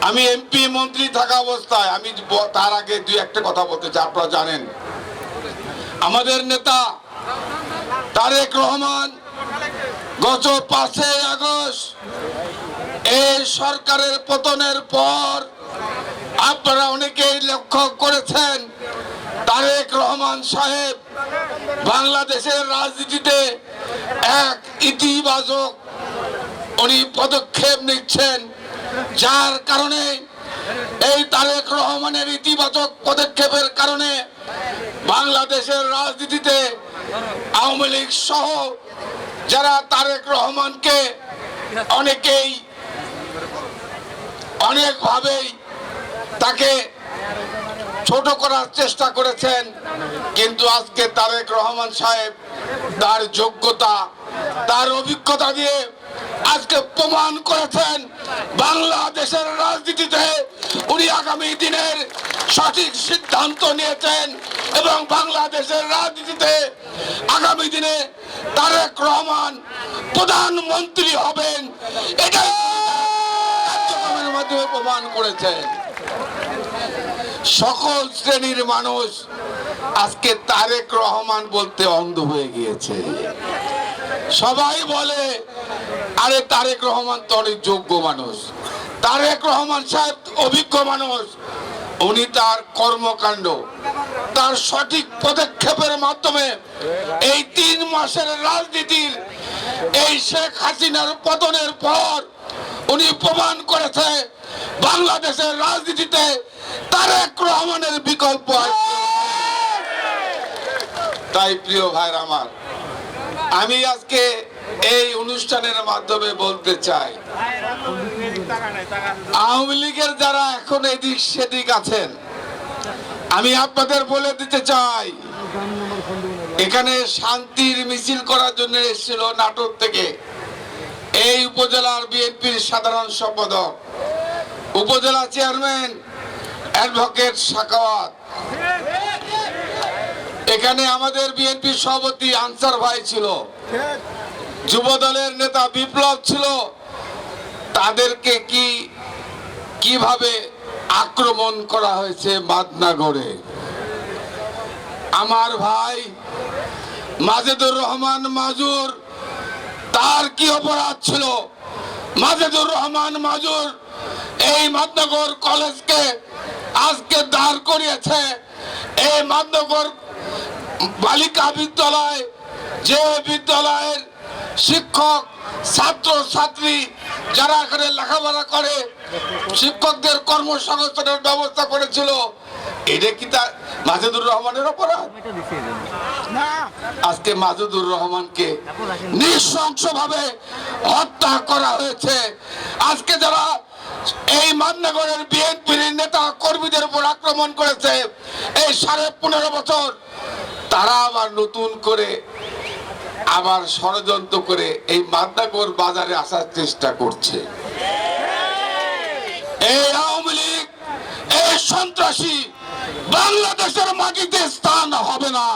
আমি এমপি মন্ত্রী থাকা অবস্থায় আমি তার আগে দুই একটা কথা বলতে চাই। আপনারা জানেন আমাদের নেতা তারেক রহমান গত 5 আগস্ট এই সরকারের পতনের পর আপনারা অনেকেই লক্ষ্য করেছেন তারেক রহমান সাহেব বাংলাদেশের রাজনীতিতে এক ইতিবাচক উনি পদক্ষেপ নিচ্ছেন, যার কারণে এই তারেক রহমানের ইতিবাচক পদক্ষেপের কারণে বাংলাদেশের রাজনীতিতে আওয়ামী লীগ সহ যারা তারেক রহমানকে অনেকেই অনেকভাবেই তাকে ছোট করার চেষ্টা করেছেন, কিন্তু আজকে তারেক রহমান সাহেব তার যোগ্যতা তার অভিজ্ঞতা দিয়ে আজকে প্রমাণ করেছেন বাংলাদেশের রাজনীতিতে উনি আগামী দিনের সঠিক সিদ্ধান্ত নিয়েছেন এবং বাংলাদেশের রাজনীতিতে আগামী দিনে তারেক রহমান প্রধানমন্ত্রী হবেন, এটাই কার্যক্রমের মাধ্যমে প্রমাণ করেছেন। সকল শ্রেণীর মানুষ আজকে তারেক রহমান বলতে অন্ধ হয়ে গিয়েছে। সবাই বলে আরে তারেক রহমান তো অনেক যোগ্য মানুষ, তারেক রহমান সাহেব অভিজ্ঞ মানুষ, উনি তার কর্মকাণ্ড তার সঠিক পদক্ষেপের মাধ্যমে এই 3 মাসের রাজনীতির এই শেখ হাসিনার পতনের পর উনি প্রমাণ করেছে বাংলাদেশের রাজনীতিতে তারেক রহমানের বিকল্প আছে। তাই প্রিয় ভাইরা আমার, আমি আজকে এই অনুষ্ঠানের মাধ্যমে বলতে চাই আওয়ামী লীগের যারা এখন এদিক সেদিক আছেন, আমি আপনাদের বলে দিতে চাই এখানে শান্তির মিছিল করার জন্য এসেছিল নাটোর থেকে এই উপজেলার বিএনপির সাধারণ সম্পাদক উপজেলা চেয়ারম্যান অ্যাডভোকেট সাখাওয়াত, এখানে আমাদের বিএনপির সভাপতি আনসার ভাই ছিল, যুব দলের নেতা বিপ্লব ছিল, তাদেরকে কিভাবে আক্রমণ করা হয়েছে মাদনাগড়ে। আমার ভাই মাজেদুর রহমান মাজুর, তার কি অপরাধ ছিল? মাজেদুর রহমান মাজুর এই মাদনাগড় কলেজকে আজকে দাঁড় করিয়েছে। এই মাদনাগড় বালিকা বিদ্যালয়, যে বিদ্যালয়ের শিক্ষক ছাত্র ছাত্রী যারা এখানে লেখাপড়া করে শিক্ষকদের কর্মসংস্থানের ব্যবস্থা করেছিল, এটা কি তার মাজেদুর রহমানের অপরাধ? আজকে মাজেদুর রহমানকে নৃশংসভাবে হত্যা করা হয়েছে। আজকে যারা এই মাদনাগড়ের বিএনপির নেতা কর্মীদের উপর আক্রমণ করেছে এই 15.5 বছর, তারা আবার নতুন করে আবার ষড়যন্ত্র করে এই মাদনাগড় বাজারে আসার চেষ্টা করছে। এই আওয়ামী লীগ, এই সন্ত্রাসী বাংলাদেশের মাটিতে স্থান হবে না।